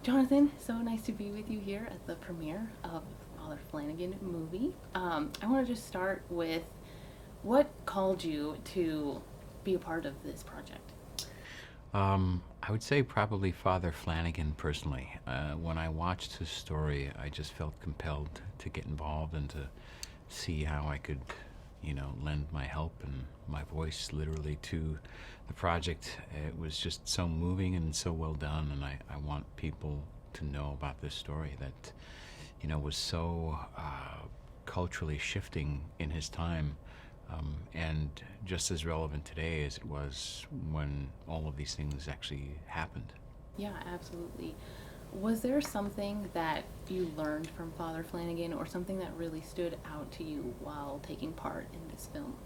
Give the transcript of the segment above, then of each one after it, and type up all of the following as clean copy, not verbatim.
Jonathan, so nice to be with you here at the premiere of Father Flanagan movie. I want to just start with what called you to be a part of this project? I would say probably Father Flanagan personally. When I watched his story, I just felt compelled to get involved and to see how I could, lend my help and my voice literally to the project. It was just so moving and so well done, and I want people to know about this story that, was so culturally shifting in his time, and just as relevant today as it was when all of these things actually happened. Yeah, absolutely. Was there something that you learned from Father Flanagan or something that really stood out to you while taking part in this film?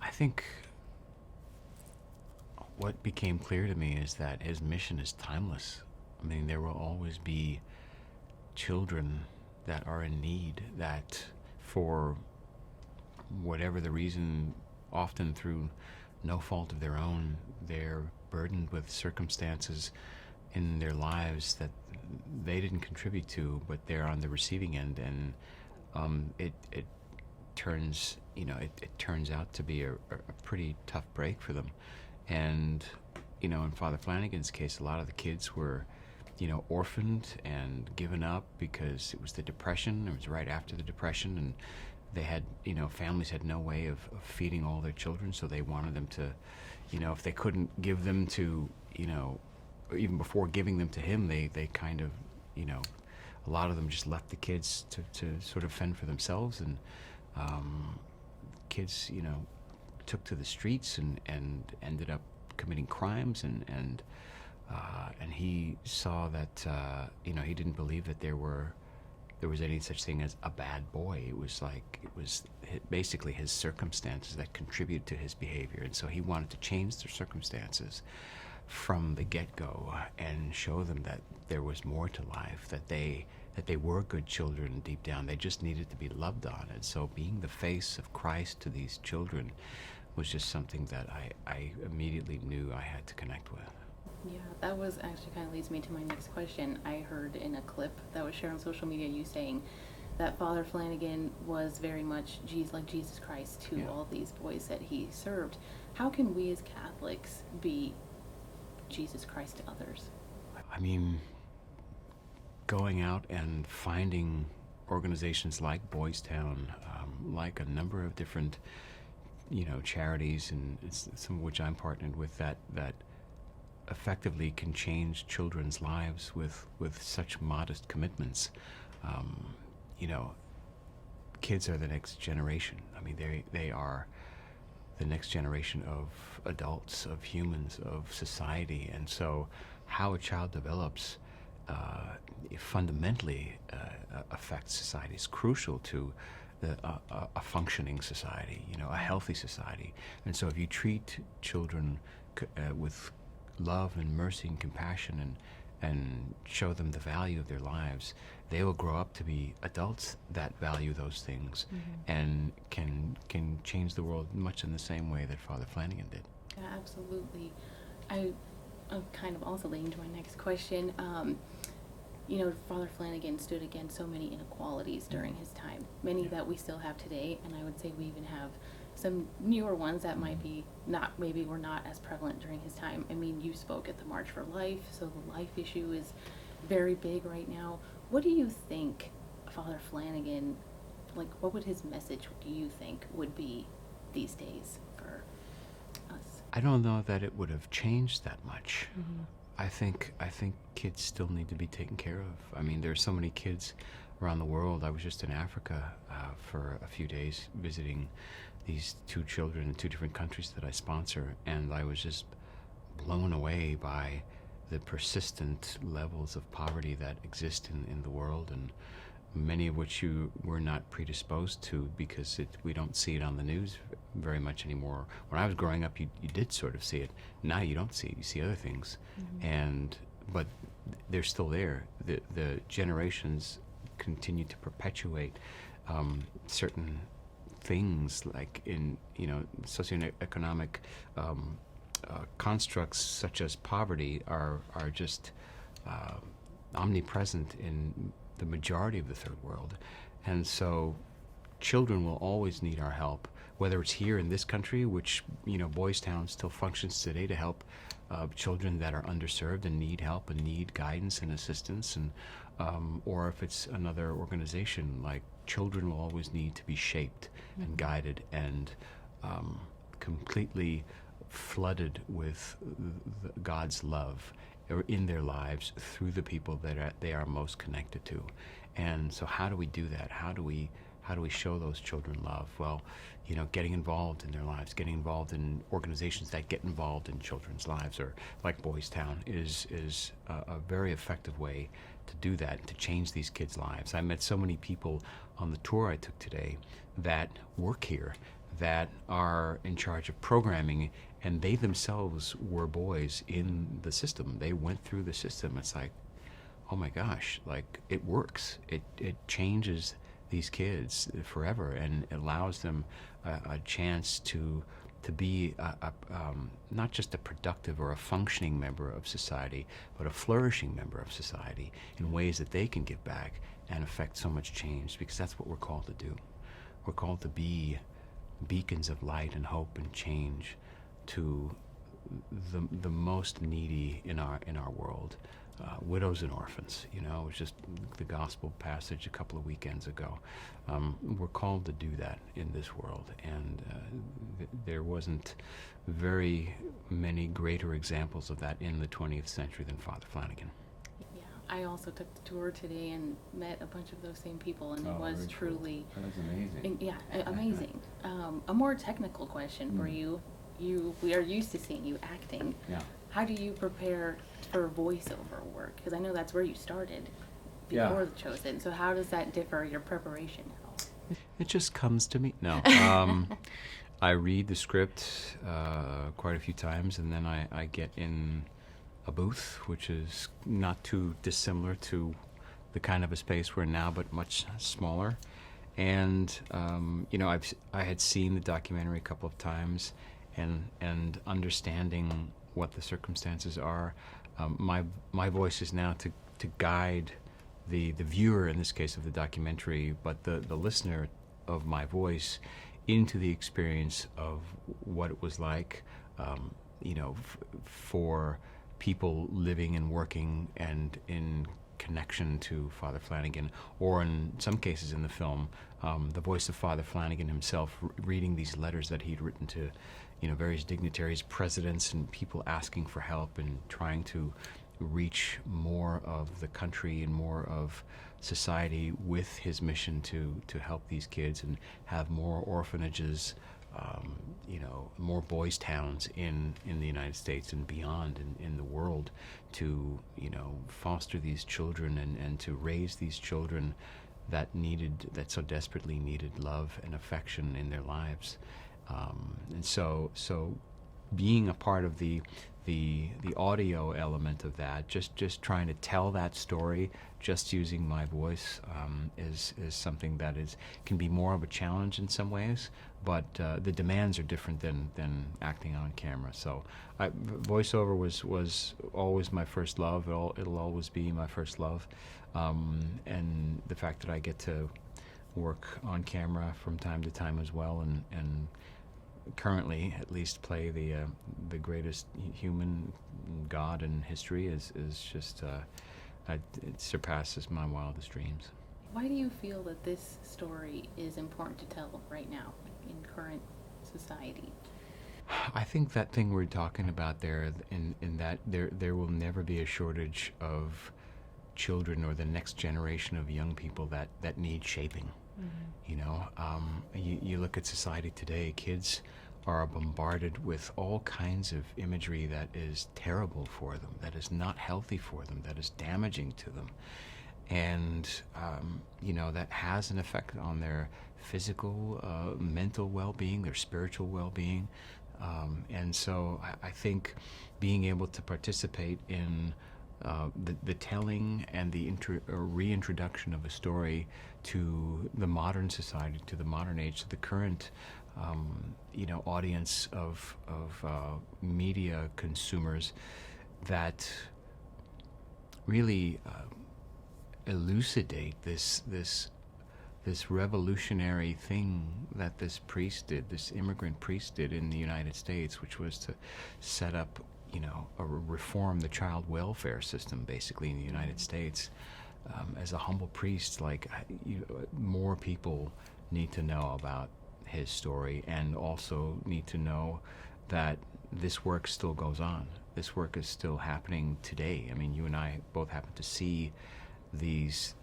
I think what became clear to me is that his mission is timeless. I mean, there will always be children that are in need, that for whatever the reason, often through no fault of their own, they're burdened with circumstances in their lives that they didn't contribute to, but they're on the receiving end, and it turns it turns out to be a pretty tough break for them. And in Father Flanagan's case, a lot of the kids were orphaned and given up because it was the Depression. It was right after the Depression, and they had, families had no way of feeding all their children, so they wanted them to, if they couldn't give them to, or even before giving them to him, they kind of, a lot of them just left the kids to sort of fend for themselves, and kids, took to the streets and ended up committing crimes, and he saw that, he didn't believe that there was any such thing as a bad boy. It was basically his circumstances that contributed to his behavior, and so he wanted to change their circumstances from the get-go and show them that there was more to life, that they were good children deep down. They just needed to be loved on. And so being the face of Christ to these children was just something that I immediately knew I had to connect with. Yeah, that was actually kind of leads me to my next question. I heard in a clip that was shared on social media you saying that Father Flanagan was very much like Jesus Christ to Yeah. all these boys that he served. How can we as Catholics be Jesus Christ to others? I mean, going out and finding organizations like Boys Town, like a number of different, charities, and some of which I'm partnered with, that effectively can change children's lives with such modest commitments. Um, you know, Kids are the next generation. I mean, they are the next generation of adults, of humans, of society, and so how a child develops it fundamentally affects society. It's crucial to a functioning society, a healthy society. And so if you treat children with love and mercy and compassion, and show them the value of their lives, they will grow up to be adults that value those things, and can change the world much in the same way that Father Flanagan did. Yeah, absolutely. I'm kind of also leading to my next question. Father Flanagan stood against so many inequalities during his time, many that we still have today, and I would say we even have some newer ones that maybe were not as prevalent during his time. I mean, you spoke at the March for Life, so the life issue is very big right now. What do you think Father Flanagan, what would his message, do you think, would be these days for us? I don't know that it would have changed that much. I think kids still need to be taken care of. I mean, there's so many kids around the world. I was just in Africa for a few days visiting these two children in two different countries that I sponsor, and I was just blown away by the persistent levels of poverty that exist in the world, and many of which you were not predisposed to because we don't see it on the news very much anymore. When I was growing up, you did sort of see it. Now you don't see it. You see other things, but they're still there. The generations continue to perpetuate certain things, like in socioeconomic constructs such as poverty are just omnipresent in the majority of the third world. And so children will always need our help, whether it's here in this country, which, Boys Town still functions today to help children that are underserved and need help and need guidance and assistance, and or if it's another organization, like children will always need to be shaped and guided and completely flooded with God's love in their lives through the people that they are most connected to. And so how do we do that? How do we show those children love? Well, getting involved in their lives, getting involved in organizations that get involved in children's lives, or like Boys Town, is a very effective way to do that, to change these kids' lives. I met so many people on the tour I took today that work here, that are in charge of programming, and they themselves were boys in the system. They went through the system. It's like, oh my gosh, like it works. It changes these kids forever, and it allows them a chance to be not just a productive or a functioning member of society, but a flourishing member of society in ways that they can give back and affect so much change, because that's what we're called to do. We're called to be beacons of light and hope and change to the most needy in our world. Widows and orphans. It was just the gospel passage a couple of weekends ago. We're called to do that in this world, and there wasn't very many greater examples of that in the 20th century than Father Flanagan. Yeah, I also took the tour today and met a bunch of those same people, and it was truly cool. That was amazing. Amazing. A more technical question for you. We are used to seeing you acting. Yeah. How do you prepare for voiceover work? Because I know that's where you started before The Chosen. So how does that differ, your preparation now? It just comes to me. No. I read the script quite a few times, and then I get in a booth, which is not too dissimilar to the kind of a space we're in now, but much smaller. And, I had seen the documentary a couple of times, and understanding what the circumstances are. My voice is now to guide the viewer, in this case of the documentary, but the listener of my voice into the experience of what it was like, for people living and working and in connection to Father Flanagan, or in some cases in the film, the voice of Father Flanagan himself reading these letters that he'd written to various dignitaries, presidents, and people asking for help and trying to reach more of the country and more of society with his mission to help these kids and have more orphanages, more boys' towns in the United States and beyond in the world, to foster these children and to raise these children that so desperately needed love and affection in their lives. And so being a part of the audio element of that, just trying to tell that story, just using my voice, is something that can be more of a challenge in some ways, but the demands are different than acting on camera. So voiceover was always my first love. It'll always be my first love, and the fact that I get to work on camera from time to time as well, and currently at least play the greatest human god in history is just it surpasses my wildest dreams. Why do you feel that this story is important to tell right now in current society? I think that thing we're talking about there, in that there will never be a shortage of children or the next generation of young people that need shaping. You look at society today, kids are bombarded with all kinds of imagery that is terrible for them, that is not healthy for them, that is damaging to them. And, that has an effect on their physical, mental well-being, their spiritual well-being. And so I think being able to participate in the telling and the reintroduction of a story to the modern society, to the modern age, to the current audience of media consumers that really elucidate this revolutionary thing that this priest did, this immigrant priest did in the United States, which was to set up, reform the child welfare system, basically, in the United States. As a humble priest, more people need to know about his story, and also need to know that this work still goes on. This work is still happening today. I mean, you and I both happen to see these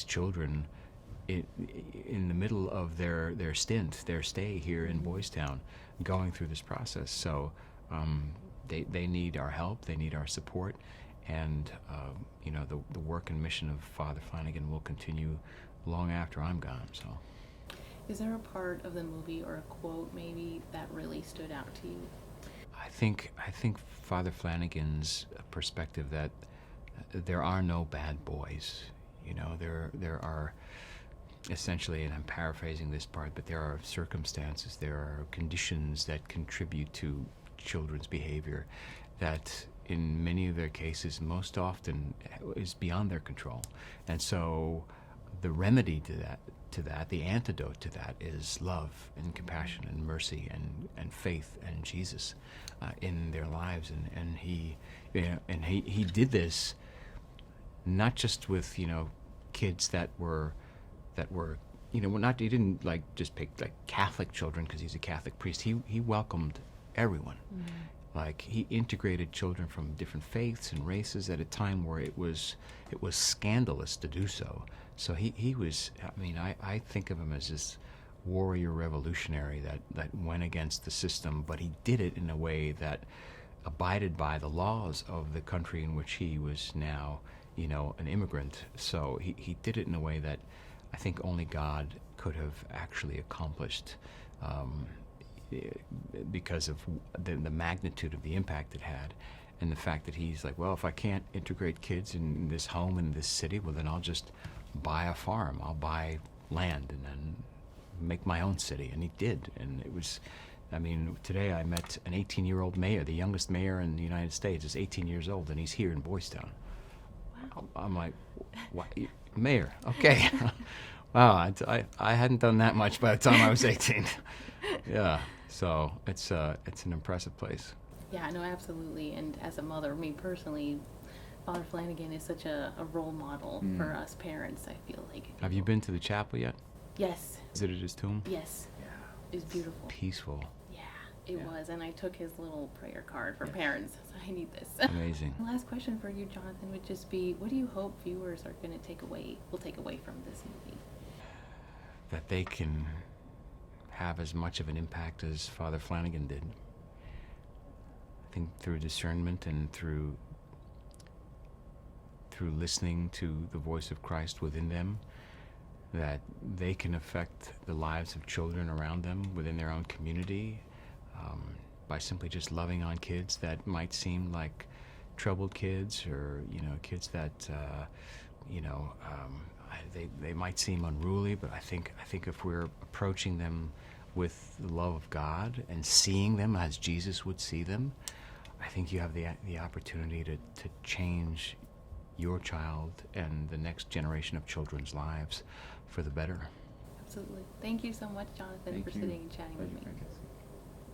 children in the middle of their stay here in Boys Town, going through this process. So they need our help, they need our support, and the work and mission of Father Flanagan will continue long after I'm gone. So, is there a part of the movie or a quote maybe that really stood out to you? I think Father Flanagan's perspective that there are no bad boys. There are essentially, and I'm paraphrasing this part, but there are circumstances, there are conditions that contribute to children's behavior that in many of their cases most often is beyond their control. And so the remedy to that, the antidote to that, is love and compassion and mercy and faith and Jesus in their lives. And he did this not just with kids that were not, he didn't just pick Catholic children because he's a Catholic priest. He welcomed everyone. He integrated children from different faiths and races at a time where it was scandalous to do so. So he was, I think of him as this warrior revolutionary that went against the system, but he did it in a way that abided by the laws of the country in which he was now, an immigrant. So he did it in a way that I think only God could have actually accomplished, because of the magnitude of the impact it had, and the fact that he's like, well, if I can't integrate kids in this home in this city, well, then I'll just buy a farm. I'll buy land and then make my own city. And he did. And it was, today I met an 18-year-old mayor, the youngest mayor in the United States is 18 years old, and he's here in Boys Town. Wow. I'm like, what? Mayor, okay. Wow, I hadn't done that much by the time I was 18. Yeah, so it's an impressive place. Yeah, no, absolutely. And as a mother, me personally, Father Flanagan is such a role model for us parents, I feel like. Have you been to the chapel yet? Yes. Visited his tomb? Yes. Yeah. It was beautiful. Peaceful. Yeah, it was. And I took his little prayer card for parents. So I need this. Amazing. The last question for you, Jonathan, would just be, what do you hope viewers are going to take away from this movie? That they can have as much of an impact as Father Flanagan did. I think through discernment and through listening to the voice of Christ within them, that they can affect the lives of children around them within their own community, by simply just loving on kids that might seem like troubled kids, or kids that they might seem unruly. But I think if we're approaching them with the love of God and seeing them as Jesus would see them, I think you have the opportunity to change your child and the next generation of children's lives for the better. Absolutely. Thank you so much, Jonathan, for sitting and chatting with me.